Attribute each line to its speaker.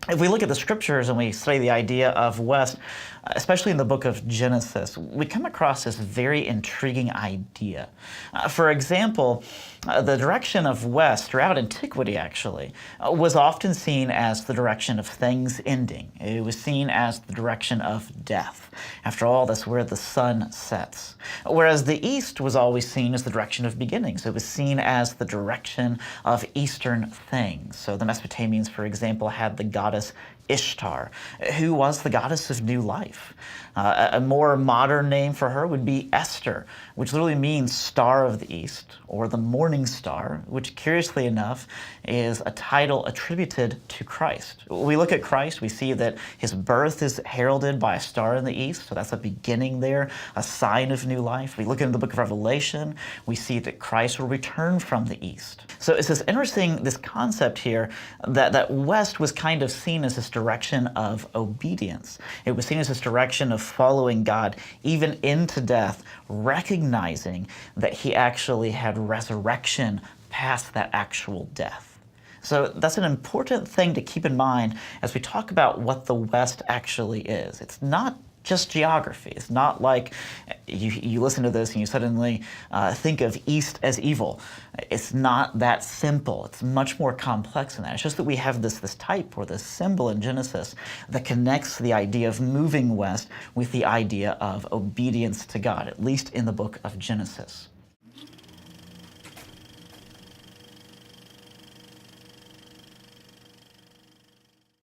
Speaker 1: If we look at the scriptures and we study the idea of West, especially in the book of Genesis, we come across this very intriguing idea. For example, the direction of West throughout antiquity, actually, was often seen as the direction of things ending. It was seen as the direction of death. After all, that's where the sun sets. Whereas the East was always seen as the direction of beginnings. It was seen as the direction of Eastern things. So the Mesopotamians, for example, had the goddess Ishtar, who was the goddess of new life. A more modern name for her would be Esther, which literally means star of the east, or the morning star, which curiously enough is a title attributed to Christ. When we look at Christ, we see that his birth is heralded by a star in the east, so that's a beginning there, a sign of new life. We look into the book of Revelation, we see that Christ will return from the east. So it's this concept here that West was kind of seen as this direction of obedience. It was seen as this direction of following God even into death, recognizing that he actually had resurrection past that actual death. So that's an important thing to keep in mind as we talk about what the West actually is. It's not just geography. It's not like you listen to this and you suddenly think of East as evil. It's not that simple. It's much more complex than that. It's just that we have this type or this symbol in Genesis that connects the idea of moving west with the idea of obedience to God, at least in the book of Genesis.